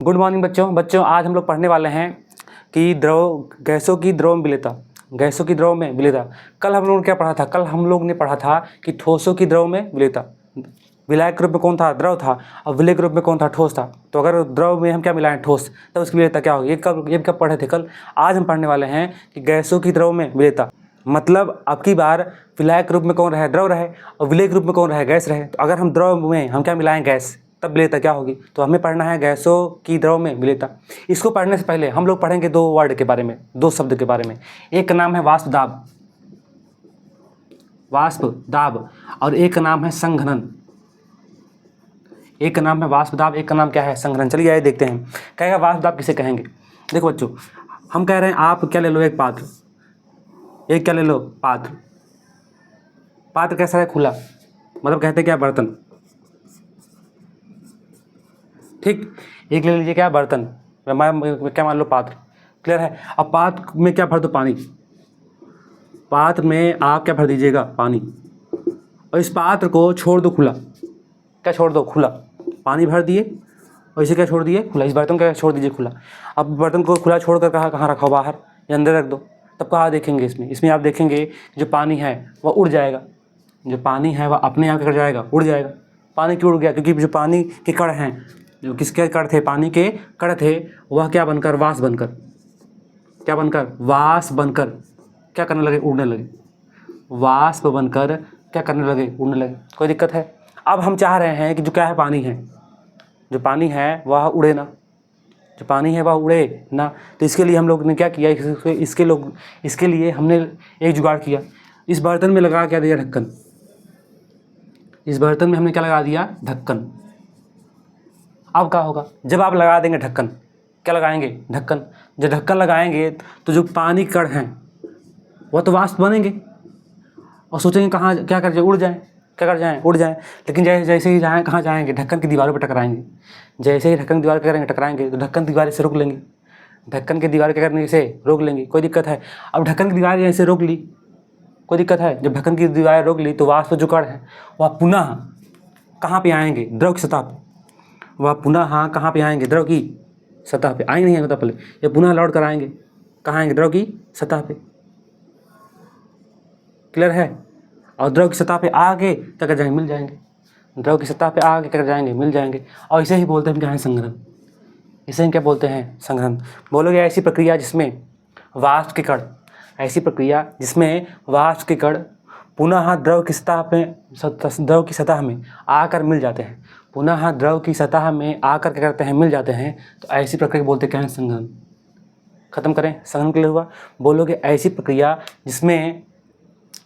Good morning बच्चों आज हम लोग पढ़ने वाले हैं कि गैसों की द्रव में विलेयता। कल हम लोगों ने क्या पढ़ा था? कल हम लोग ने पढ़ा था कि ठोसों की द्रव में विलेयता। विलायक के रूप में कौन था? द्रव था। और विलेय के रूप में कौन था? ठोस था। तो अगर द्रव में हम क्या मिलाएं? ठोस, तब उसकी विलेयता क्या होगी? ये कब पढ़े थे? कल। आज हम पढ़ने वाले हैं कि गैसों की द्रव में विलेयता, मतलब अब की बार विलायक के रूप में कौन रहे? द्रव रहे। और विलेय के रूप में कौन रहे? गैस रहे। तो अगर हम द्रव में हम क्या मिलाएं? गैस, तब विलेयता क्या होगी? तो हमें पढ़ना है गैसों की द्रव में विलेयता। इसको पढ़ने से पहले हम लोग पढ़ेंगे दो वर्ड के बारे में, दो शब्द के बारे में। एक का नाम है वाष्प दाब, और एक का नाम है संघनन। एक का नाम है वाष्प दाब, एक का नाम क्या है? संघनन। चलिए आइए देखते हैं। कहेगा वाष्प दाब किसे कहेंगे? देखो बच्चों, हम कह रहे हैं आप क्या ले लो? एक पात्र, एक क्या ले लो? पात्र। पात्र कैसा है? खुला, मतलब कहते हैं क्या? बर्तन। ठीक, एक ले लीजिए क्या? बर्तन। क्या मान लो? पात्र। क्लियर है? अब पात्र में क्या भर दो? पानी। पात्र में आप क्या भर दीजिएगा? पानी। और इस पात्र को छोड़ दो खुला। क्या छोड़ दो? खुला। पानी भर दिए और इसे क्या छोड़ दिए? खुला। इस बर्तन को क्या छोड़ दीजिए? खुला। अब बर्तन को खुला छोड़कर कहाँ रखो? बाहर या अंदर रख दो। तब कहाँ देखेंगे? इसमें आप देखेंगे जो पानी है वह उड़ जाएगा। जो पानी है वह अपने आप कर जाएगा, उड़ जाएगा। पानी क्यों उड़ गया? क्योंकि जो पानी के कण हैं, जो किसके कण थे? पानी के कण थे, वह क्या बनकर? वाष्प बनकर। क्या बनकर? वाष्प बनकर क्या करने लगे? उड़ने लगे। वाष्प बनकर क्या करने लगे? उड़ने लगे। कोई दिक्कत है? अब हम चाह रहे हैं कि जो क्या है? पानी है, जो पानी है वह उड़े ना, जो पानी है वह उड़े ना। तो इसके लिए हम लोग ने क्या किया? इसके लिए हमने एक जुगाड़ किया। इस बर्तन में लगा क्या दिया? ढक्कन। इस बर्तन में हमने क्या लगा दिया? ढक्कन। अब क्या होगा? जब आप लगा देंगे ढक्कन, क्या लगाएंगे? ढक्कन। जब ढक्कन लगाएंगे तो जो पानी कण हैं वह तो वाष्प बनेंगे और सोचेंगे कहाँ क्या कर जाए? उड़ जाएं। क्या कर जाएं? उड़ जाएं। लेकिन जैसे ही कहाँ जाएंगे? ढक्कन की दीवारों पर टकराएंगे। जैसे ही ढक्कन की दीवार क्या करेंगे? टकराएंगे, तो ढक्कन की दीवार से रोक लेंगे। ढक्कन की दीवार क्या करने से रोक लेंगे। कोई दिक्कत है? अब ढक्कन की दीवार ऐसे रोक ली, कोई दिक्कत है? जब ढक्कन की दीवार रोक ली तो वाष्प जो कण है वह पुनः कहाँ पे आएंगे? द्रव की सतह पर। वह पुनः कहाँ पे आएंगे? द्रव की सतह पे। आएंगे नहीं? पहले ये पुनः लौट कर आएंगे। कहाँ आएंगे? द्रव की सतह पे। क्लियर है? और द्रव की सतह पे आगे क्या कर जाएंगे? मिल जाएंगे। द्रव की सतह पे आगे क्या कर जाएंगे? मिल जाएंगे। और इसे ही बोलते हैं क्या है? संघनन। इसे हम क्या बोलते हैं? संघनन। बोलोगे ऐसी प्रक्रिया जिसमें वाष्प के कण, ऐसी प्रक्रिया जिसमें वाष्प के कण पुनः द्रव की सतह में आकर मिल जाते हैं। पुनः द्रव की सतह में आकर क्या करते हैं? मिल जाते हैं। तो ऐसी प्रक्रिया बोलते क्या है? संघनन। खत्म करें। संघनन क्लियर हुआ? बोलोगे ऐसी प्रक्रिया जिसमें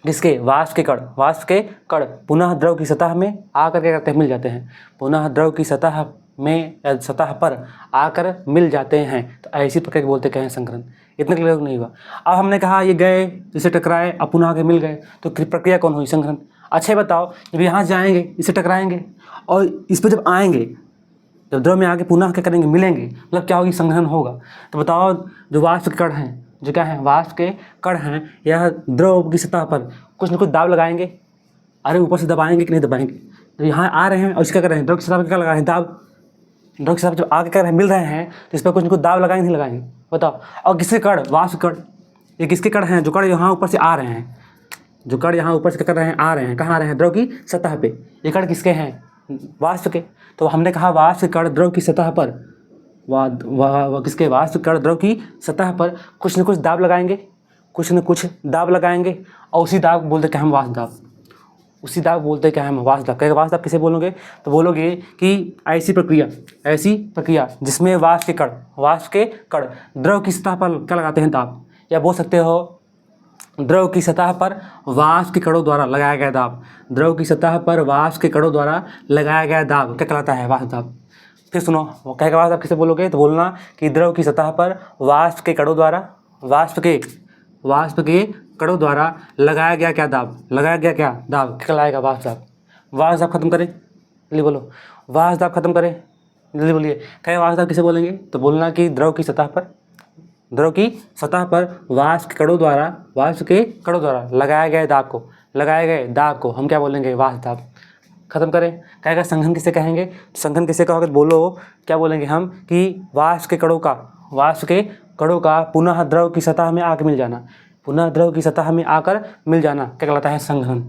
किसके? वाष्प के कण पुनः द्रव की सतह में आकर क्या करते हैं? मिल जाते हैं। पुनः द्रव की सतह में या सतह पर आकर मिल जाते हैं। तो ऐसी प्रक्रिया बोलते क्या है? संघनन। इतना क्लियर नहीं हुआ? अब हमने कहा ये गए, इसे टकराए, अब पुनः आके मिल गए, तो प्रक्रिया कौन हुई? संघनन। अच्छा बताओ, जब यहाँ जाएंगे, इसे टकराएंगे और इस पर जब आएंगे, जब द्रव में आके पुनः क्या करेंगे? मिलेंगे, मतलब क्या होगी? संघनन होगा। तो बताओ, जो वाष्प के कण हैं, जो क्या है? वाष्प के कण हैं, यह द्रव की सतह पर कुछ न कुछ दाब लगाएंगे। अरे ऊपर से दबाएंगे कि नहीं दबाएंगे? तो यहाँ आ रहे हैं और इसका कर रहे हैं, द्रव की सतह पर क्या लगा रहे हैं? दाब। द्रव की सतह पर जब आगे कर रहे हैं, मिल रहे हैं, तो इस पर कुछ न कुछ दाब लगाएंगे नहीं लगाएंगे? बताओ। और किसके कण? वाष्प कण। ये किसके कण हैं? जो कण यहाँ ऊपर से आ रहे हैं, जो कण यहाँ ऊपर से क्या कर रहे हैं? आ रहे हैं। कहाँ आ रहे हैं? द्रव की सतह पे। ये कण किसके हैं? वाष्प के। तो हमने कहा वाष्प कण द्रव की सतह पर, किसके? वाष्प कण द्रव की सतह पर कुछ न कुछ दाब लगाएंगे, कुछ न कुछ दाब लगाएंगे, और उसी दाब को बोलते क्या हम? वाष्प दाब। उसी दाब बोलते क्या हम? वाष्प दाब। कहेगा वाष्प दाब किसे बोलोगे? तो बोलोगे कि ऐसी प्रक्रिया जिसमें वाष्प के कण द्रव की सतह पर क्या लगाते हैं? दाब। या बोल सकते हो द्रव की सतह पर वाष्प के कणों द्वारा लगाया गया दाब। द्रव की सतह पर वाष्प के कणों द्वारा लगाया गया दाब क्या कहलाता है? वाष्प दाब। फिर सुनो, वो कहेगा वाष्प दाब किसे बोलोगे? तो बोलना कि द्रव की सतह पर वाष्प के कणों द्वारा लगाया गया क्या दाब? लगाया गया क्या दाब कहलाएगा? वाष्प दाब। वाष्प दाब खत्म करें, जल्दी बोलो। वाष्प दाब खत्म करें, जल्दी बोलिए। कहेगा वाष्प दाब किसे बोलेंगे? तो बोलना कि द्रव की सतह पर वाष्प के कणों द्वारा लगाए गए दाब को हम क्या बोलेंगे? वाष्प दाब। खत्म करें। कहेगा संघनन किसे कहेंगे? संघनन किसे कहोगे? बोलो क्या बोलेंगे हम कि वाष्प के कणों का पुनः द्रव की सतह में आकर मिल जाना। पुनः द्रव की सतह में आकर मिल जाना क्या कहलाता है? संघनन।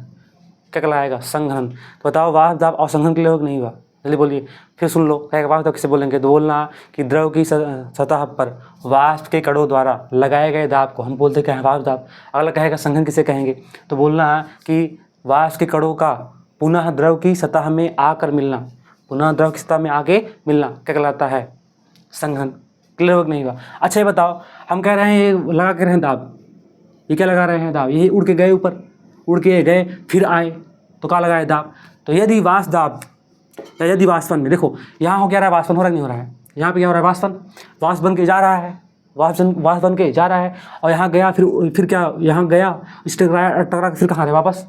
क्या कहलाएगा? संघनन। तो बताओ वाष्प दाब और संघनन के लिए हो कि नहीं हुआ? जल्दी बोलिए। फिर सुन लो, कहेगा वाष्प दाब किसे बोलेंगे? तो बोलना कि द्रव की सतह पर वाष्प के कणों द्वारा लगाए गए दाब को हम बोलते क्या है? वाष्प दाब। अगला कहेगा संघनन किसे कहेंगे? तो बोलना कि वाष्प के कणों का पुनः द्रव की सतह में आकर मिलना। पुनः द्रव की सतह में आके मिलना क्या कहलाता है? संघनन। क्लियर हो कि नहीं हुआ? अच्छा ये बताओ, हम कह रहे हैं ये लगा के रहे हैं दाब, ये क्या लगा रहे हैं? दाब। ये उड़ के गए ऊपर, उड़ के गए फिर आए, तो क्या लगाए? दाब। तो यदि वाष्प दाब या यदि वाष्पन में देखो यहाँ हो क्या रहा है? वाष्पन हो रहा है नहीं हो रहा है? यहाँ पे क्या हो रहा है? वाष्पन। वाष्प बन के जा रहा है, वाष्प बन के जा रहा है और यहाँ गया, फिर क्या? यहाँ गया, इस टकरा कर फिर कहाँ रहे? वापस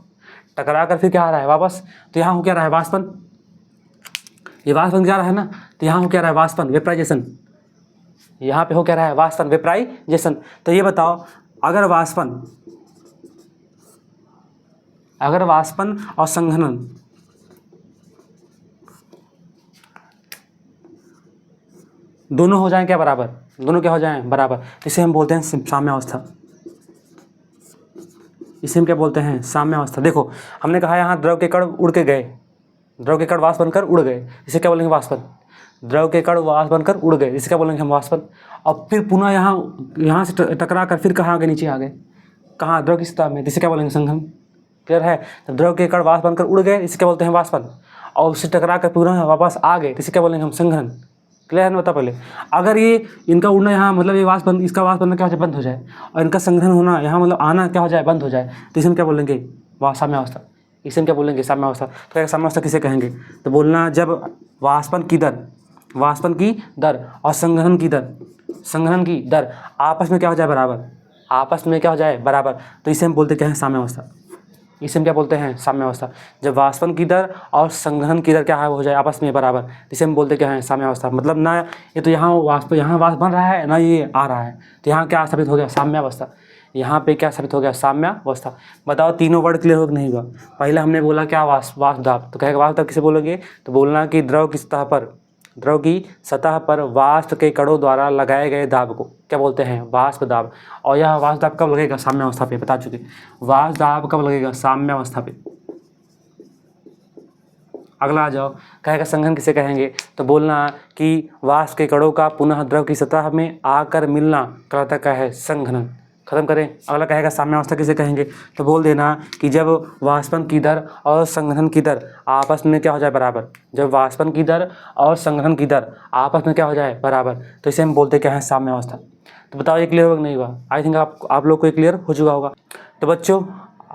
टकरा कर फिर क्या आ रहा है? वापस। तो यहाँ हो क्या रहा है? वाष्पन। ये वाष्प बन के जा रहा है ना, तो यहाँ हो क्या रहा है? वाष्पन, वेपराइजेशन। यहाँ पे हो क्या रहा है? वाष्पन, वेपराइजेशन। तो ये बताओ, अगर वाष्पन और संघनन दोनों हो जाएं क्या बराबर? दोनों क्या हो जाएं? बराबर। तो इसे हम बोलते हैं साम्यावस्था। इसे हम क्या बोलते हैं? साम्यावस्था। देखो हमने कहा यहाँ द्रव के कण उड़ के गए, द्रव के कण वाष्प बनकर उड़ गए, इसे क्या बोलेंगे? वाष्पन। द्रव के कण वाष्प बनकर उड़ गए, इसे क्या बोलेंगे हम? वाष्पन। और फिर पुनः यहाँ से टकरा कर फिर कहाँ आ गए? नीचे आ गए। कहाँ? द्रव की सतह में, इसे क्या बोलेंगे? संघनन। क्लियर है? तो द्रव के कण वाष्प बनकर उड़ गए, इसे क्या बोलते हैं? वाष्पन। और उससे टकरा कर पुनः वापस आ गए, इसे क्या बोलेंगे हम? संघनन। क्लियर है ना? बता पहले। अगर ये इनका उड़ना यहाँ मतलब ये वाष्प बन, इसका वाष्प बनना क्या हो जाए? बंद हो जाए, और इनका संघनन होना यहाँ मतलब आना क्या हो जाए? बंद हो जाए, तो इसे हम क्या बोलेंगे? साम्यावस्था। इसे हम क्या बोलेंगे? साम्यावस्था। तो क्या साम्यावस्था किसे कहेंगे? तो बोलना जब वाष्पन की दर और संघनन की दर आपस में क्या हो जाए? बराबर। आपस में क्या हो जाए? बराबर। तो इसे हम बोलते क्या है? साम्यावस्था। इसे हम क्या बोलते हैं? साम्यावस्था। जब वाष्पन की दर और संघनन की दर क्या है? हो जाए आपस में बराबर, इसे हम बोलते क्या है? साम्यावस्था। मतलब ना ये तो यहाँ वाष्प बन रहा है, ना ये आ रहा है, तो यहाँ क्या साबित हो गया? साम्यावस्था। यहाँ पे क्या साबित हो गया? साम्यावस्था। बताओ तीनों वर्ड क्लियर हो कि नहीं हुआ? पहले हमने बोला क्या? वाष्प दाब। तो कहेगा वाष्प दाब किसे बोलोगे? तो बोलना कि द्रव की सतह पर वाष्प के कणों द्वारा लगाए गए दाब को क्या बोलते हैं? वाष्प दाब। और यह वाष्प दाब कब लगेगा? साम्यावस्था पे। बता चुके वाष्प दाब कब लगेगा? साम्यावस्था पे। अगला आ जाओ, कहेगा संघनन किसे कहेंगे? तो बोलना कि वाष्प के कणों का पुनः द्रव की सतह में आकर मिलना कहलाता क्या है? संघनन। खत्म करें। अगला कहेगा साम्यावस्था किसे कहेंगे? तो बोल देना कि जब वाष्पन की दर और संघनन की दर आपस में क्या हो जाए? बराबर। जब वाष्पन की दर और संघनन की दर आपस में क्या हो जाए? बराबर, तो इसे हम बोलते क्या है? साम्यावस्था। तो बताओ ये क्लियर हो कि नहीं हुआ? आई थिंक आप लोग को क्लियर हो चुका होगा। तो बच्चों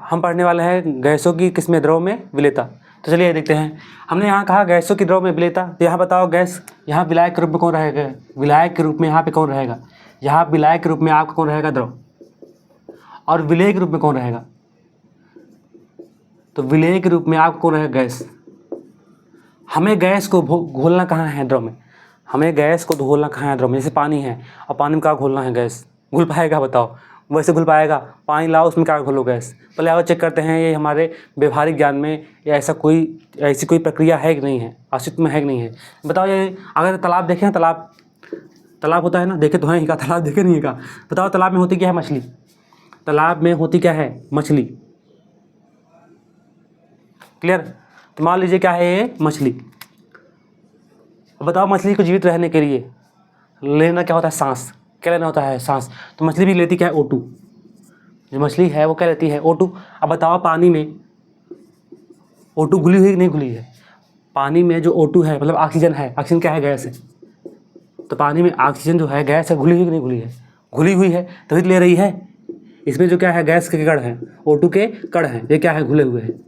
हम पढ़ने वाले हैं गैसों की किसमें? द्रव में विलेयता। तो चलिए देखते हैं। हमने यहाँ कहा गैसों की द्रव में विलेयता, तो यहाँ बताओ गैस यहाँ विलायक के रूप में कौन रहेगा? विलायक के रूप में यहाँ पे कौन रहेगा? यहाँ विलायक के रूप में आपका कौन रहेगा? द्रव। और विलेय के रूप में कौन रहेगा? तो विलेय के रूप में आपको कौन रहेगा? गैस। हमें गैस को घोलना कहाँ है? द्रव में। हमें गैस को घोलना कहाँ है? द्रव में। जैसे पानी है और पानी में क्या घोलना है? गैस। घुल पाएगा? बताओ। वैसे घुल पाएगा? पानी लाओ उसमें क्या घोलो? गैस। पहले आओ चेक करते हैं ये हमारे व्यवहारिक ज्ञान में या ऐसी कोई प्रक्रिया है कि नहीं है, अस्तित्व में है कि नहीं है। बताओ ये अगर तालाब देखें, तालाब होता है ना, देखे तो हैं ही का, तालाब देखे नहीं का। बताओ तालाब में होती क्या है? मछली। तालाब में होती क्या है? मछली। क्लियर? तो मान लीजिए क्या है ये? मछली। बताओ मछली को जीवित रहने के लिए लेना क्या होता है? सांस। क्या लेना होता है? सांस। तो मछली भी लेती क्या है? O2। जो मछली है वो क्या लेती है? O2। अब बताओ पानी में O2 घुली हुई कि नहीं घुली है? पानी में जो O2 है मतलब ऑक्सीजन है, ऑक्सीजन क्या है? गैस है। तो पानी में ऑक्सीजन जो है गैस है, घुली हुई कि नहीं घुली है? घुली हुई है, तभी तो ले रही है। इसमें जो क्या है? गैस के कण हैं, O2 के कण हैं, ये क्या है? घुले हुए हैं।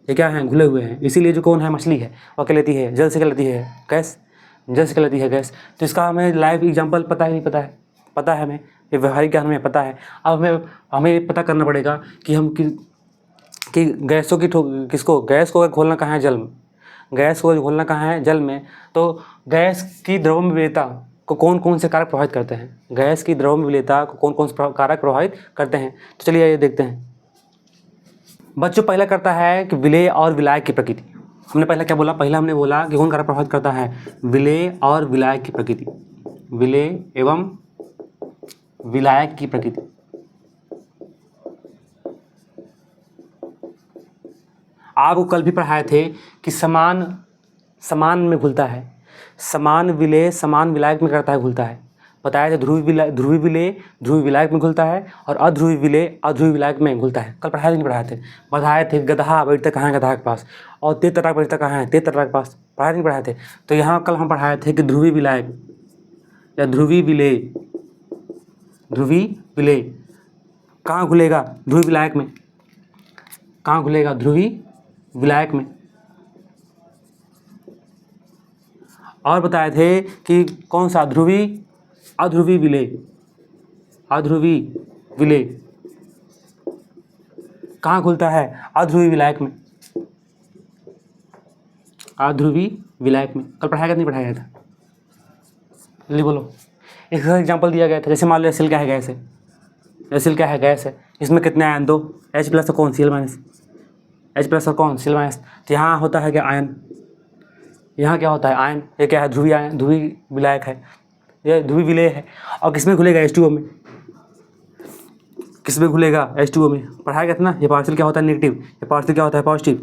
ये क्या है? घुले हुए हैं। इसीलिए जो कौन है? मछली है, वो क्या लेती है? जल से क्या लेती है? गैस। जल से क्या लेती है? गैस। तो इसका हमें लाइव एग्जाम्पल पता ही नहीं पता है? पता है हमें, ये व्यवहारिक ज्ञान में पता है। अब हमें पता करना पड़ेगा कि हम कि गैसों की गैस को घोलना कहाँ है? जल में। गैस को घोलना कहाँ है? जल में। तो गैस की द्रव में विलेयता को कौन कौन से कारक प्रभावित करते हैं? गैस की द्रव में विलेयता को कौन कौन से कारक प्रभावित करते हैं? तो चलिए ये देखते हैं। बच्चों पहला करता है कि विलेय और विलायक की प्रकृति। हमने पहले क्या बोला, पहले हमने बोला कि कौन कारक प्रभावित करता है, विलेय और विलायक की प्रकृति, विलेय एवं विलायक की प्रकृति। आपको कल भी पढ़ाए थे कि समान में घुलता है, समान विलेय समान विलायक में करता है, घुलता है। बताया था ध्रुवी विलेय ध्रुवी विलायक में घुलता है और अध्रुवी विलेय अध्रुवी विलायक में घुलता है। कल पढ़ाए नहीं पढ़ाए थे? बताए थे गधा बैठता कहाँ है, गधा के पास, और तेज तर्राक बैठता कहाँ है, तेज तर्राक के पास। पढ़ाए नहीं पढ़ाए थे? तो यहाँ कल हम पढ़ाए थे कि ध्रुवी विलायक या ध्रुवी विलेय कहाँ घुलेगा, ध्रुवी विलायक में। कहाँ घुलेगा, ध्रुवी विलायक में। और बताए थे कि कौन सा, अध्रुवी विलेय कहाँ घुलता है, अध्रुवी विलायक में, अध्रुवी विलायक में। कल पढ़ाया नहीं पढ़ाया था? जल्दी बोलो। एक एग्जाम्पल दिया गया था, जैसे मान लो एसिल क्या है, गैस है। एसिल क्या है, गैस है। इसमें कितने आयन, 2, H+ और कौन, Cl-। H+ और कौन, Cl-। तो यहाँ होता है क्या, आयन। यहाँ क्या होता है, आयन। ये क्या है, ध्रुवी आयन, ध्रुवी विलायक है, ये ध्रुवी विलेय है। और किसमें घुलेगा, H2O में। किसमें घुलेगा, H2O में। पढ़ाया गया था ना, ये पार्शियल क्या होता है, नेगेटिव, ये पार्शियल क्या होता है, पॉजिटिव,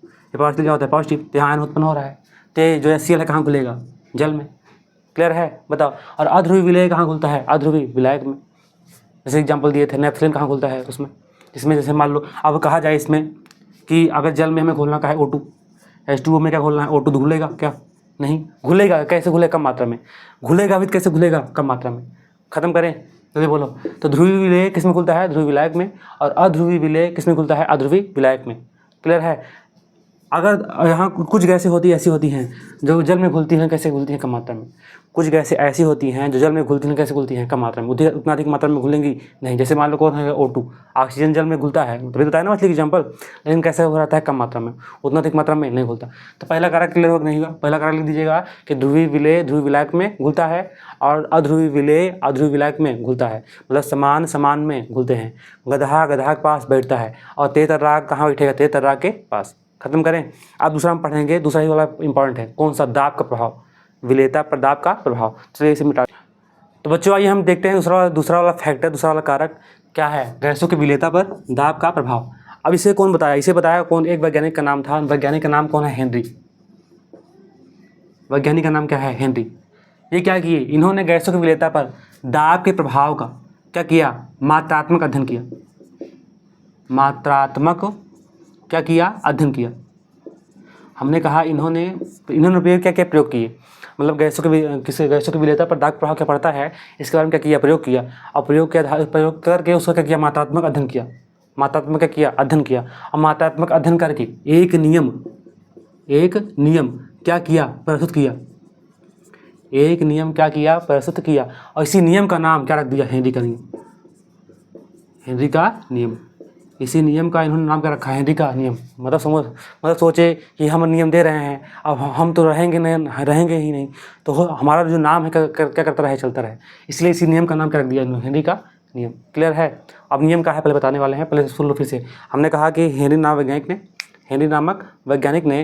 ये पार्शियल क्या होता है, पॉजिटिव। तो यहाँ आयन उत्पन्न हो रहा है, तो जो HCl है कहाँ घुलेगा, जल में। क्लियर है, बताओ। और अध्रुवी विलेय कहाँ घुलता है, अध्रुवी विलायक में। जैसे एग्जाम्पल दिए थे, नेपथलीन कहाँ घुलता है, उसमें। इसमें जैसे मान लो अब कहा जाए इसमें कि अगर जल में हमें घोलना का है O2, H2O में क्या घोलना है, O2, तो घुलेगा क्या, नहीं घुलेगा। कैसे घुलेगा, कम मात्रा में घुलेगा भी। कैसे घुलेगा, कम मात्रा में। खत्म करें, तो बोलो। तो ध्रुवी विलेय किसमें घुलता है, ध्रुवी विलायक में। और अध्रुवी विलेय किसमें घुलता है, अध्रुवी विलायक में। क्लियर है। अगर यहाँ कुछ गैसें होती ऐसी होती हैं जो जल में घुलती हैं, कैसे घुलती हैं, कम मात्रा में। कुछ गैसें ऐसी होती हैं जो जल में घुलती हैं, कैसे घुलती हैं, कम मात्रा में। उतना अधिक मात्रा में घुलेंगी नहीं। जैसे मान लो कौन है, O2, ऑक्सीजन जल में घुलता है, तभी बताया ना मछली की एग्जाम्पल। लेकिन कैसे हो रहता है, कम मात्रा में, उतना अधिक मात्रा में नहीं घुलता। तो पहला कारक क्लियर हो नहीं हुआ। पहला कारक लिख दीजिएगा कि ध्रुवी विलेय ध्रुवी विलायक में घुलता है और अध्रुवी विलेय अध्रुवी विलायक में घुलता है। मतलब समान में घुलते हैं। गधा के पास बैठता है और तेज तर्राक कहाँ बैठेगा, तेज तर्राक के पास। खत्म करें। अब दूसरा हम पढ़ेंगे, दूसरा ही वाला इंपॉर्टेंट है। कौन सा, दाब का प्रभाव, विलेयता पर दाब का प्रभाव। चलिए इसे मिटा। तो बच्चों आइए हम देखते हैं दूसरा वाला फैक्टर, दूसरा वाला कारक क्या है, गैसों की विलेयता पर दाब का प्रभाव। अब इसे कौन बताया, इसे बताया कौन, एक वैज्ञानिक का नाम था। वैज्ञानिक का नाम कौन है, हेनरी। वैज्ञानिक का नाम क्या है, हेनरी। ये क्या किए, इन्होंने गैसों की विलेयता पर दाब के प्रभाव का क्या किया, मात्रात्मक अध्ययन किया। मात्रात्मक क्या किया, अध्ययन किया। हमने कहा इन्होंने क्या प्रयोग किए, मतलब गैसों की विलेयता पर दाब प्रभाव क्या पड़ता है, इसके बारे में क्या किया, प्रयोग किया। और प्रयोग करके उसका क्या किया, मात्रात्मक अध्ययन किया। मात्रात्मक क्या किया, अध्ययन किया। और मात्रात्मक अध्ययन करके एक नियम क्या किया, प्रस्तुत किया। एक नियम क्या किया, प्रस्तुत किया। और इसी नियम का नाम क्या रख दिया, हेनरी का नियम। हेनरी का नियम, इसी नियम का इन्होंने नाम क्या रखा है, हेनरी का नियम। मतलब सोचे कि हम नियम दे रहे हैं, अब हम तो रहेंगे ही नहीं, तो हमारा जो नाम है क्या करता रहे, चलता रहे। इसलिए इसी नियम का नाम क्या रख दिया, हेनरी का नियम। क्लियर है। अब नियम क्या है पहले बताने वाले हैं, पहले सुन लो फिर से। हमने कहा कि हेनरी नामक वैज्ञानिक ने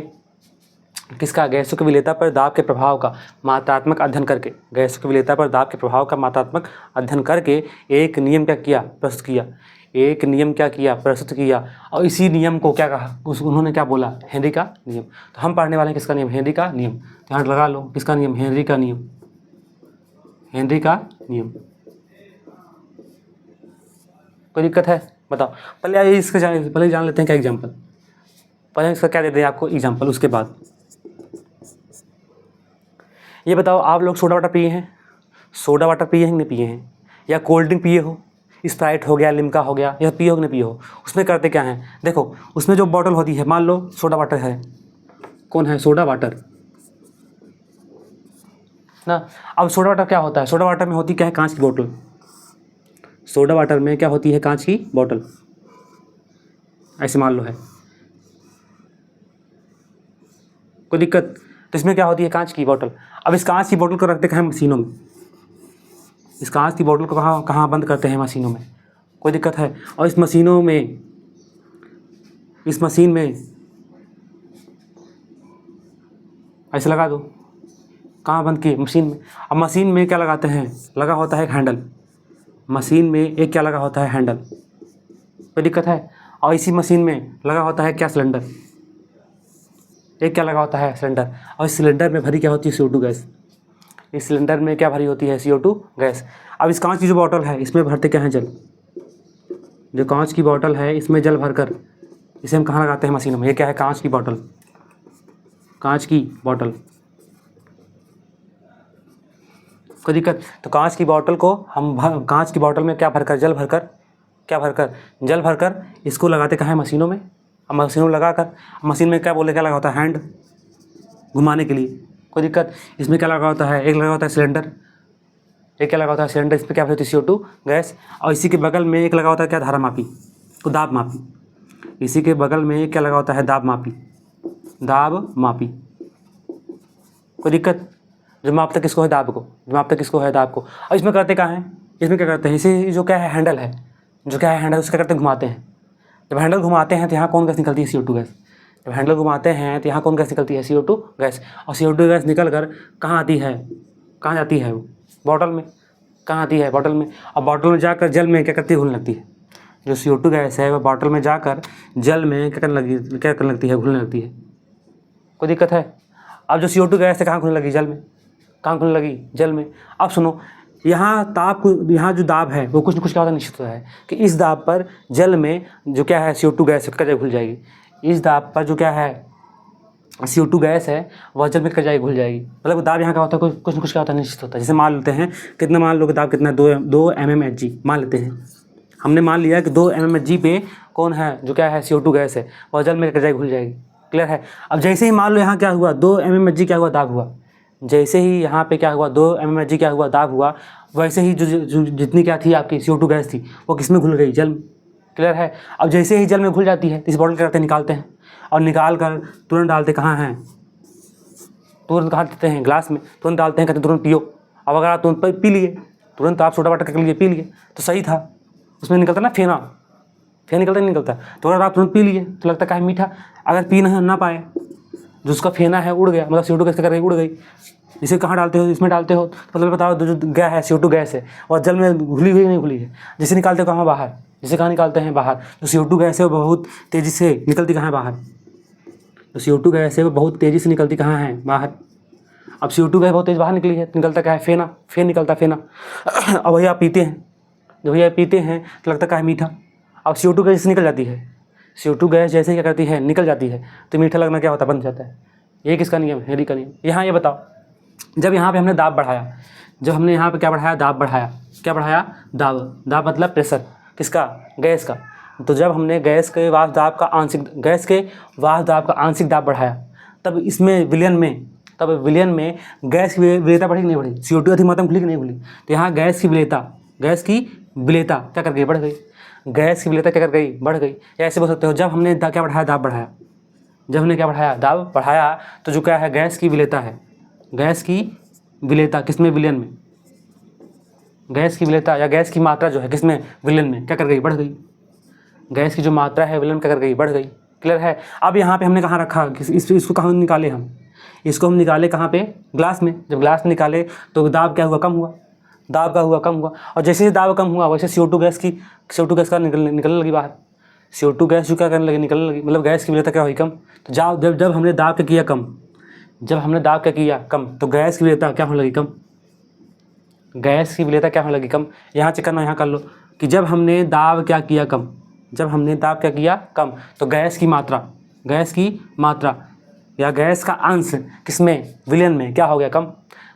किसका, गैसों की विलेयता पर दाब के प्रभाव का मात्रात्मक अध्ययन करके, गैसों की विलेयता पर दाब के प्रभाव का मात्रात्मक अध्ययन करके एक नियम क्या किया, प्रस्तुत किया। एक नियम क्या किया, प्रस्तुत किया। और इसी नियम को क्या कहा, उन्होंने क्या बोला, हेनरी का नियम। तो हम पढ़ने वाले हैं किसका नियम, हेनरी का नियम। तो यहाँ लगा लो, किसका नियम, हेनरी का नियम। हेनरी का नियम। कोई दिक्कत है, बताओ। पहले जान लेते हैं क्या एग्जाम्पल। पहले इसका क्या देते हैं आपको एग्जाम्पल, उसके बाद ये बताओ, आप लोग सोडा वाटर पिए हैं, सोडा वाटर पिए हैं नहीं पिए हैं, या कोल्ड ड्रिंक पिए हो, स्प्राइट हो गया, लिम्का हो गया, या पिए हो कि नहीं पिए हो। उसमें करते क्या हैं, देखो उसमें जो बॉटल होती है, मान लो सोडा वाटर है, कौन है, सोडा वाटर ना। अब सोडा वाटर क्या होता है, सोडा वाटर में होती क्या है, कांच की बोतल। सोडा वाटर में क्या होती है, कांच की बोतल, ऐसे मान लो है, कोई दिक्कत। तो इसमें क्या होती है, कांच की बोतल। अब इस कांच की बोतल को रखते हैं मशीनों में, इस कांच की बोतल को कहाँ बंद करते हैं, मशीनों में। कोई दिक्कत है। और इस मशीन में ऐसे लगा दो। कहाँ बंद किए? मशीन में। अब मशीन में क्या लगाते हैं? लगा होता है एक हैंडल। मशीन में एक क्या लगा होता है? हैंडल। कोई दिक्कत है? और इसी मशीन में लगा होता है क्या? सिलेंडर। एक क्या लगा होता है? सिलेंडर। और इस सिलेंडर में भरी क्या होती है? CO2 gas. इस सिलेंडर में क्या भरी होती है? CO2 gas. अब इस कांच की जो बॉटल है इसमें भरते क्या हैं? जल। जो कांच की बॉटल है इसमें जल भरकर इसे हम कहाँ लगाते हैं? मशीनों में। ये क्या है? कांच की बॉटल। कांच की बॉटल। कोई दिक्कत? तो कांच की बॉटल को हम कांच की बॉटल में क्या भरकर? जल भरकर। क्या भरकर? जल भरकर इसको लगाते कहाँ है? मशीनों में। अब मशीनों में लगाकर मशीन में क्या बोले क्या लगा होता है? हैंड, घुमाने के लिए। कोई दिक्कत? इसमें क्या लगा होता है? एक लगा होता है सिलेंडर। एक क्या लगा होता है? सिलेंडर। इस पर क्या होती है? CO2 gas. और इसी के बगल में एक लगा होता है क्या? धारा मापी, तो दाब मापी। इसी के बगल में एक क्या लगा होता है? दाब मापी। दाब मापी। कोई दिक्कत? जो मापता किसको है? दाब को। जो मापता किसको है? दाब को। और इसमें करते क्या है? इसमें क्या करते हैं? इसे जो क्या है? हैंडल है। जो क्या है? हैंडल। उसका करते हैं? घुमाते हैं। जब हैंडल घुमाते हैं तो यहाँ कौन गैस निकलती है? CO2 gas. जब हैंडल घुमाते हैं तो यहाँ कौन गैस निकलती है? CO2 gas. और CO2 गैस निकल कर कहाँ आती है? कहाँ जाती है? वो बॉटल में। कहाँ आती है? बॉटल में। और बॉटल में जाकर जल में क्या करती है? घुलने लगती है। जो CO2 गैस है वह बॉटल में जाकर जल में क्या करने लगती है? घुलने लगती है। कोई दिक्कत है? अब जो CO2 गैस है कहाँ घुलने लगी? जल में। कहाँ घुलने लगी? जल में। अब सुनो, यहाँ ताप को, यहाँ जो दाब है वो कुछ न कुछ क्या होता है? निश्चित होता है कि इस दाब पर जल में जो क्या है? CO2 गैस क्या जाएगी? घुल जाएगी। इस दाब पर जो क्या है? CO2 गैस है वह जल में क्या जाएगी? घुल जाएगी। मतलब दाब यहाँ का होता है कुछ न कुछ क्या होता है? निश्चित होता है। जैसे मान लेते हैं कितना, मान लो कि दाब कितना है? 2 mmHg मान लेते हैं। हमने मान लिया कि 2 mmHg पे कौन है? जो क्या है? CO2 गैस है वह जल में क्या जाएगी? घुल जाएगी। क्लियर है? अब जैसे ही मान लो यहाँ क्या हुआ? 2 mmHg क्या हुआ? दाब हुआ। जैसे ही यहाँ पे क्या हुआ? 2 mmHg क्या हुआ? दाब हुआ। वैसे ही जो जितनी क्या थी आपकी CO2 गैस थी वो किस में घुल गई? जल में। क्लियर है? अब जैसे ही जल में घुल जाती है तो इस बॉटल क्या करते हैं? निकालते हैं। और निकाल कर तुरंत डालते कहाँ हैं? तुरंत कहाँ देते हैं? ग्लास में। तुरंत डालते हैं, कहते हैं तुरंत पियो। अब अगर आप तुरंत पी लिए, तुरंत आप सोडा वाटर कर लिए पी लिए तो सही था। उसमें निकलता ना फेना। फेना निकलता नहीं निकलता? तो अगर आप तुरंत पी लिए तो लगता क्या है? मीठा। अगर पी ना पाए, जो उसका फेना है उड़ गया, मतलब CO2 गैस करके उड़ गई। इसे कहाँ डालते हो? इसमें डालते हो। तो मतलब बताओ जो गया है CO2 गैस है और जल में घुली हुई नहीं घुली है? जिसे निकालते हो कहाँ? बाहर। जिसे कहाँ निकालते हैं? बाहर। जो CO2 गैस है वो बहुत तेज़ी से निकलती कहाँ है? बाहर। जो CO2 गैस है वो बहुत तेज़ी से निकलती कहाँ है? बाहर। अब CO2 गैस बहुत तेज़ बाहर निकली है तो निकलता क्या है? फेना। फेन निकलता फेना। अब वही आप पीते हैं। जब वही आप पीते हैं तो लगता क्या है? मीठा। अब CO2 गैस निकल जाती है। CO2 गैस जैसे क्या करती है? निकल जाती है तो मीठा लगना क्या होता है? बन जाता है। ये किसका नियम है? हेनरी का नियम। यहाँ ये बताओ, जब यहाँ पे हमने दाब बढ़ाया, जब हमने यहाँ पे क्या बढ़ाया? दाब बढ़ाया। क्या बढ़ाया? दाब। दाब मतलब प्रेशर किसका? गैस का। तो जब हमने गैस के वाष्प दाब का आंशिक दाब बढ़ाया तब इसमें विलयन में गैस की विलेयता बढ़ी कि नहीं बढ़ी? CO2 अधिक मात्रा में खुली कि नहीं खुली? तो यहाँ गैस की विलेयता क्या कर गई? बढ़ गई। गैस की विलेयता क्या कर गई? बढ़ गई। या ऐसे बोल सकते हो, जब हमने क्या बढ़ाया? दाब बढ़ाया। जब हमने क्या बढ़ाया? दाब बढ़ाया तो जो क्या है? गैस की विलेयता है। गैस की विलेयता किसमें? विलयन में। गैस की विलेयता या गैस की मात्रा जो है किसमें? विलयन में क्या कर गई? बढ़ गई। गैस की जो मात्रा है विलयन क्या कर गई? बढ़ गई। क्लियर है? अब यहाँ पे हमने कहाँ रखा? इसको कहाँ निकाले हम? इसको हम निकाले कहाँ पे? ग्लास में। जब ग्लास में निकाले तो दाब क्या हुआ? कम हुआ। दाब का हुआ कम हुआ। और जैसे दाब कम हुआ वैसे CO2 गैस का निकलने लगी बाहर। CO2 गैस जो क्या करने लगी? निकलने लगी। मतलब गैस की विलेयता क्या हुई? कम। तो जब हमने दाब क्या किया? कम। जब हमने दाब क्या किया? कम। तो गैस की विलेयता क्या होने लगी? कम। गैस की विलेयता क्या होने लगी? कम। यहाँ चेक करना, यहाँ कर लो कि जब हमने दाब क्या किया? कम। जब हमने दाब क्या किया? कम। तो गैस की मात्रा या गैस का अंश किसमें? विलयन में क्या हो गया? कम।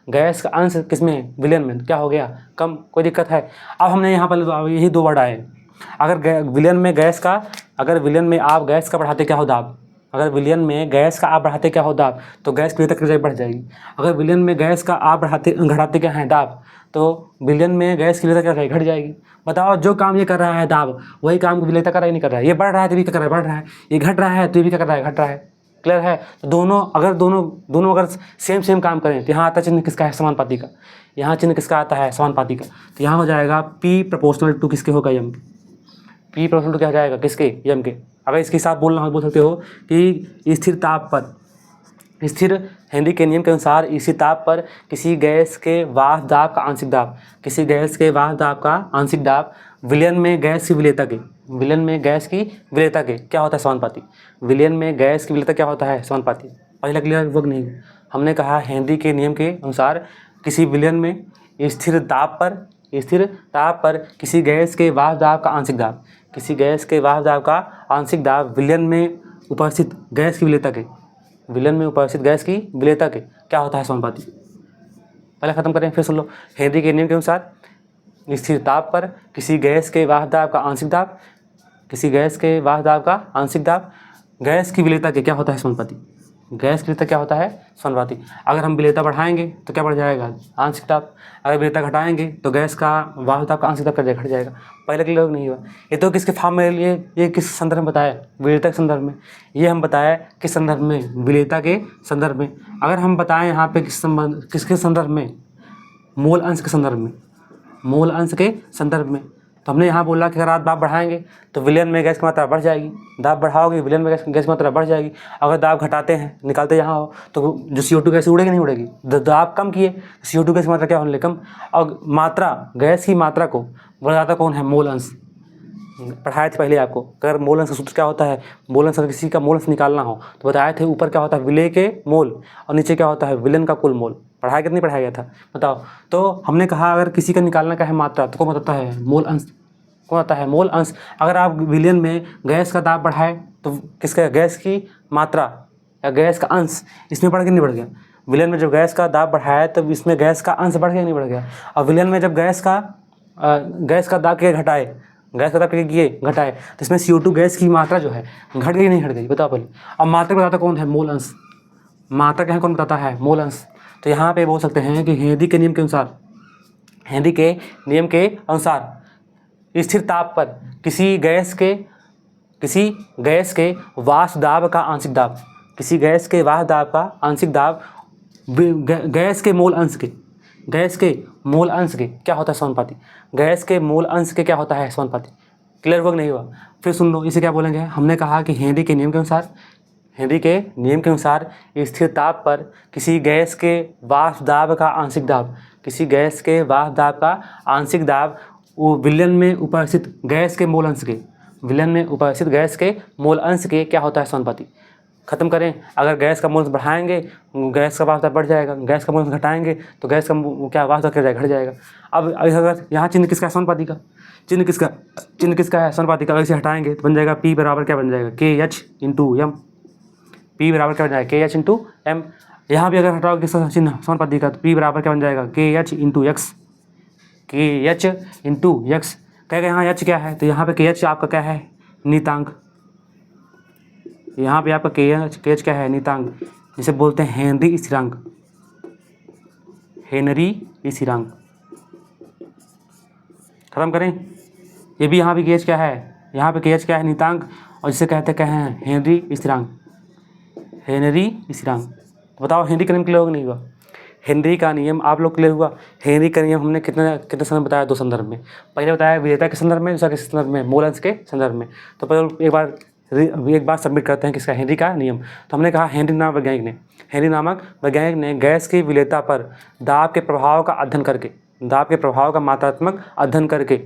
गैस का अंश किसमें? विलयन में क्या हो गया? कम। कोई दिक्कत है? अब हमने यहाँ पर यही 2 वर्ड आए। अगर विलयन में आप गैस का बढ़ाते क्या हो? दाब। अगर विलयन में गैस का आप बढ़ाते क्या हो? दाब। तो गैस की विलेयता बढ़ जाएगी। अगर विलयन में गैस का आप घटाते क्या है? दाब। तो विलयन में गैस की विलेयता क्या घट जाएगी। बताओ, जो काम ये कर रहा है दाब, वही काम की विलेयता कर रहा है नहीं कर रहा है? ये बढ़ रहा है तो भी क्या कर रहा है? बढ़ रहा है। ये घट रहा है तो ये भी क्या कर रहा है? घट रहा है। क्लियर है? तो दोनों अगर सेम काम करें तो यहाँ आता चिन्ह किसका है? समानुपाती का। यहाँ चिन्ह किसका आता है? समानुपाती का। तो यहाँ हो जाएगा P प्रोपोर्शनल टू किसके होगा? यम। P प्रोपोर्शनल टू क्या हो जाएगा? किसके? यम के। अगर इसके साथ बोलना हो बोल सकते हो कि स्थिर हेनरी के नियम के अनुसार इसी ताप पर किसी गैस के वाष्प दाब का आंशिक दाब, किसी गैस के वाष्प दाब का आंशिक दाब विलयन में गैस की विलेयता के, विलयन में गैस की विलेयता के क्या होता है समानुपाती। विलयन में गैस की विलेयता क्या होता है समानुपाती। पहला क्लियर वर्ग नहीं। हमने कहा हेनरी के नियम के अनुसार किसी विलयन में स्थिर ताप पर किसी गैस के वाष्प दाब का आंशिक दाब, किसी गैस के वाष्प दाब का आंशिक दाब विलयन में उपस्थित गैस की विलेयता के, विलयन में उपस्थित गैस की विलेयता के क्या होता है समानुपाती। पहले खत्म करें फिर सुन लो। हेनरी के नियम के अनुसार स्थिर ताप पर किसी गैस के वाष्प दाब का आंशिक दाब, किसी गैस के वाष्प दाब का आंशिक दाब गैस की विलेयता के क्या होता है समानुपाती। गैस की विलेयता क्या होता है समानुपाती। अगर हम विलेयता बढ़ाएंगे तो क्या बढ़ जाएगा आंशिक दाब, अगर विलेयता घटाएंगे तो गैस का वाष्प दाब का आंशिक दाब क्या घट जाएगा। पहले क्लियर नहीं हुआ। ये तो किसके फॉर्म में, ये किस संदर्भ में बताया, विलेयता के संदर्भ में। ये हम बताया किस संदर्भ में, विलेयता के संदर्भ में। अगर हम बताएं यहाँ पे किसके संदर्भ में, मोल अंश के संदर्भ में, मोल अंश के संदर्भ में, तो हमने यहाँ बोला कि अगर आप दाब बढ़ाएंगे तो विलयन में गैस की मात्रा बढ़ जाएगी, दाब बढ़ाओगे विलयन में गैस की मात्रा बढ़ जाएगी। अगर दाब घटाते हैं, निकालते यहाँ हो तो जो CO2 गैस उड़ेगी नहीं उड़ेगी। दाब कम किए CO2 गैस की मात्रा क्या होने लगी कम, और मात्रा गैस की मात्रा को बढ़ाता कौन है, मोल अंश। पढ़ाए थे पहले आपको, अगर मोल अंश का सूत्र क्या होता है, मोल अंश, अगर किसी का मोल अंश निकालना हो तो बताए थे ऊपर क्या होता है विलेय के मोल और नीचे क्या होता है विलयन का कुल मोल। पढ़ाया कि नहीं पढ़ाया गया था बताओ। तो हमने कहा अगर किसी का निकालना का है मात्रा तो कौन बताता है, मोल अंश। कौन आता है, मोल अंश। अगर आप विलयन में गैस का दाब बढ़ाए तो किसका, गैस की मात्रा या गैस का अंश इसमें बढ़ के नहीं बढ़ गया। विलयन में जब गैस का दाब बढ़ाया तब इसमें गैस का अंश बढ़ गया नहीं बढ़ गया। और विलयन में जब गैस का दाब के घटाए, गैस का दाब के किए घटाए तो इसमें CO2 गैस की मात्रा जो है घट गई नहीं घट गई, बताओ पहले। अब मात्रा बताता कौन है, मोल अंश। मात्रा क्या है कौन बताता है, मोल अंश। तो यहाँ पे बोल सकते हैं कि हेनरी के नियम के अनुसार, हेनरी के नियम के अनुसार स्थिर ताप पर किसी गैस के वाष्प दाब का आंशिक दाब, किसी गैस के वाष्प दाब का आंशिक दाब गैस के मोल अंश के, गैस के मोल अंश के क्या होता है समानुपाती। गैस के मोल अंश के क्या होता है समानुपाती। क्लियर वर्क नहीं हुआ। फिर सुन लो, इसे क्या बोलेंगे। हमने कहा कि हेनरी के नियम के अनुसार, हेनरी के नियम के अनुसार स्थिर ताप पर किसी गैस के वाष्प दाब का आंशिक दाब, किसी गैस के वाष्प दाब का आंशिक दाब वो विलयन में उपस्थित गैस के मोल अंश के, विलयन में उपस्थित गैस के मोल अंश के क्या होता है समानुपाती। खत्म करें। अगर गैस का मोल अंश बढ़ाएंगे गैस का वाष्प दाब बढ़ जाएगा, गैस का मोल अंश घटाएंगे तो गैस का क्या वाष्प दाब घट जाएगा। अब अगर यहाँ चिन्ह किसका है, समानुपाती का। चिन्ह किसका है, समानुपाती का। अगर इसे हटाएंगे तो बन जाएगा P बराबर क्या बन जाएगा, KH × M। P बराबर क्या बन जाएगा, KH × M। यहाँ भी अगर हटाओगे किसका चिन्ह, समानुपाती का, तो P बराबर क्या बन जाएगा, KH × X, KH × X। कहेगा यहाँ H क्या है, तो यहाँ पे KH आपका क्या है, नियतांक। यहाँ पे आपका KH क्या है, नियतांक, जिसे बोलते हैं हेनरी स्थिरांक, हेनरी स्थिरांक। खत्म करें। ये भी यहाँ भी KH क्या है, यहाँ पे KH क्या है, नियतांक, और जिसे कहते क्या है, हेनरी स्थिरांक, हेनरी स्थिरांक। तो बताओ हेनरी का नियम क्लियर होगा नहीं हुआ। हेनरी का नियम आप लोग क्लियर हुआ। हेनरी का नियम हमने कितने संदर्भ बताया, दो संदर्भ में। पहले बताया विलेयता के संदर्भ में, दूसरा किस संदर्भ में, मोल अंश के संदर्भ में। तो पहले एक बार सबमिट करते हैं किसका, हेनरी का नियम। तो हमने कहा हेनरी नामक वैज्ञानिक ने गैस की विलेयता पर दाब के प्रभाव का अध्ययन करके, दाब के प्रभाव का मात्रात्मक अध्ययन करके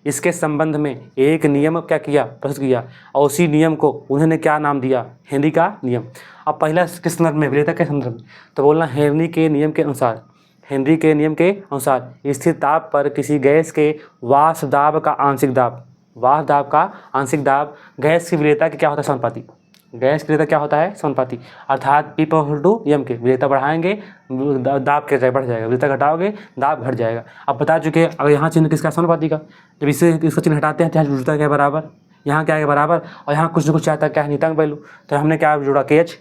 इसके संबंध में एक नियम क्या किया, प्रस्तुत किया, और उसी नियम को उन्होंने क्या नाम दिया, हेनरी का नियम। अब पहला किस संदर्भ में, विलेयता के संदर्भ में। तो बोलना हेनरी के नियम के अनुसार, हेनरी के नियम के अनुसार स्थिर ताप पर किसी गैस के वाष्प दाब का आंशिक दाब, वाष्प दाब का आंशिक दाब गैस की विलेयता के क्या होता है, समानुपाती। गैस की विलेयता क्या होता है, समानुपाती। अर्थात P/M के, विलेयता बढ़ाएंगे दाब क्या बढ़ जाएगा, विलेयता घटाओगे दाब घट जाएगा। अब बता चुके अगर यहाँ चिन्ह किसका, समानुपाती का। जब इसका चिन्ह हटाते हैं तो यहाँ जुड़ता क्या बराबर, यहाँ क्या है बराबर, और यहाँ कुछ न कुछ चाहता क्या है, नियतांक वैल्यू। तो हमने क्या जोड़ा, KH।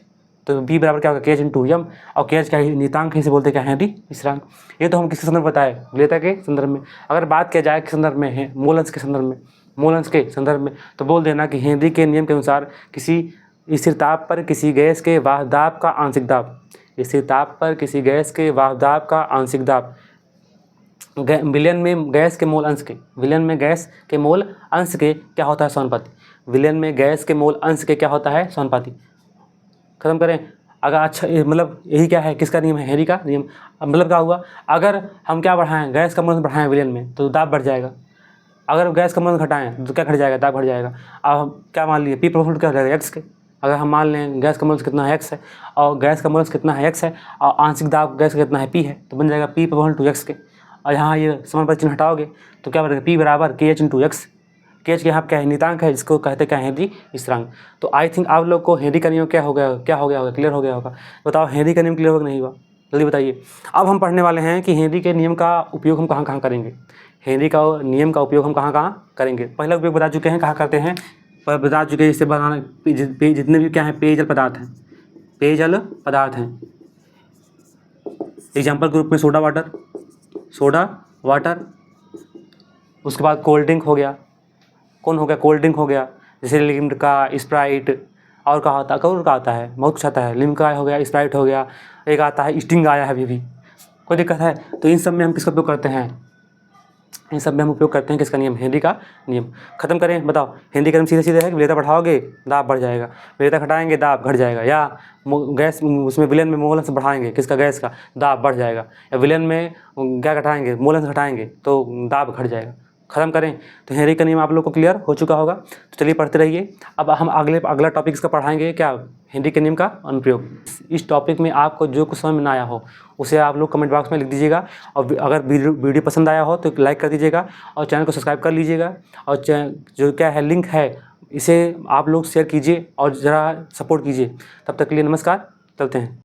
तो B बराबर क्या होगा, KH × M, और KH क्या है, नियतांक है, इसे बोलते क्या है, हेनरी स्थिरांक। ये तो हम किसके संदर्भ में बताए, विलेयता के संदर्भ में। अगर बात किया जाए किस संदर्भ में है, मोल अंश के संदर्भ में, मोल अंश के संदर्भ में, तो बोल देना कि हेनरी के नियम के अनुसार किसी स्थिर ताप पर किसी गैस के वाष्प दाब का आंशिक दाब, स्थिर ताप पर किसी गैस के वाष्प दाब का आंशिक दाब विलयन में गैस के मोल अंश के, विलयन में गैस के मोल अंश के क्या होता है, समानुपाती। विलयन में गैस के मोल अंश के क्या होता है, समानुपाती। खत्म करें। अगर अच्छा मतलब यही क्या है, किसका नियम है, हेनरी का नियम। अब मतलब क्या हुआ, अगर हम क्या बढ़ाएं, गैस का मोल बढ़ाएं विलयन में तो दाब बढ़ जाएगा, अगर गैस का मोल घटाएं तो क्या घट जाएगा, दाब घट जाएगा। अब हम क्या मान लिए, पी प्रोपोर्शनल क्या हो जाएगा, एक्स के। अगर हम मान लें गैस का मोल कितना है, एक्स है, और गैस का मोल कितना है, एक्स है, और आंशिक दाब गैस का कितना है, पी है, तो बन जाएगा पी प्रोपोर्शनल टू एक्स के। और यहाँ ये समानुपाती चिन्ह हटाओगे तो क्या बनेगा, पी बराबर के एच इंटू एक्स। के एच के यहाँ क्या है, नियतांक है, जिसको कहते हैं क्या, हेनरी स्थिरांक। तो आई थिंक आप लोग को हेनरी का नियम क्या हो गया, क्या हो गया होगा, क्लियर हो गया होगा। बताओ हेनरी का नियम क्लियर होगा नहीं हुआ, जल्दी बताइए। अब हम पढ़ने वाले हैं कि हेनरी के नियम का उपयोग हम कहाँ कहाँ करेंगे, हेनरी का नियम का उपयोग हम कहाँ कहाँ करेंगे। पहला उपयोग बता चुके हैं, कहाँ करते हैं, पर बता चुके हैं, इससे बनाना जितने भी क्या हैं पेयजल पदार्थ हैं, पेयजल पदार्थ हैं। एग्जाम्पल के रूप में सोडा वाटर, उसके बाद कोल्ड ड्रिंक हो गया, कौन हो गया, कोल्ड ड्रिंक हो गया, जैसे लिम्का, स्प्राइट, और कहा आता, कौन का आता है, बहुत कुछ आता है, लिम्का हो गया, स्प्राइट हो गया, एक आता है स्टिंग आया है अभी भी, कोई दिक्कत है। तो इन सब में हम किसका उपयोग करते हैं, इन सब में हम उपयोग करते हैं किसका नियम, हेनरी का नियम। खत्म करें, बताओ हेनरी का नियम सीधे सीधे है कि विलेयता बढ़ाओगे दाब बढ़ जाएगा, विलेयता घटाएंगे दाब घट जाएगा, या गैस उसमें विलयन में मोलंस बढ़ाएंगे किसका, गैस का, दाब बढ़ जाएगा, या विलयन में क्या घटाएंगे, मोलंस घटाएंगे तो दाब घट जाएगा। खत्म करें, तो हेनरी का नियम आप लोग को क्लियर हो चुका होगा। तो चलिए पढ़ते रहिए। अब हम अगला टॉपिक इसका पढ़ाएंगे क्या, हेनरी के नियम का अनुप्रयोग। इस टॉपिक में आपको जो कुछ समझ में ना आया हो उसे आप लोग कमेंट बॉक्स में लिख दीजिएगा, और अगर वीडियो पसंद आया हो तो लाइक कर दीजिएगा, और चैनल को सब्सक्राइब कर लीजिएगा, और जो क्या है लिंक है इसे आप लोग शेयर कीजिए और ज़रा सपोर्ट कीजिए। तब तक के लिए नमस्कार, चलते हैं।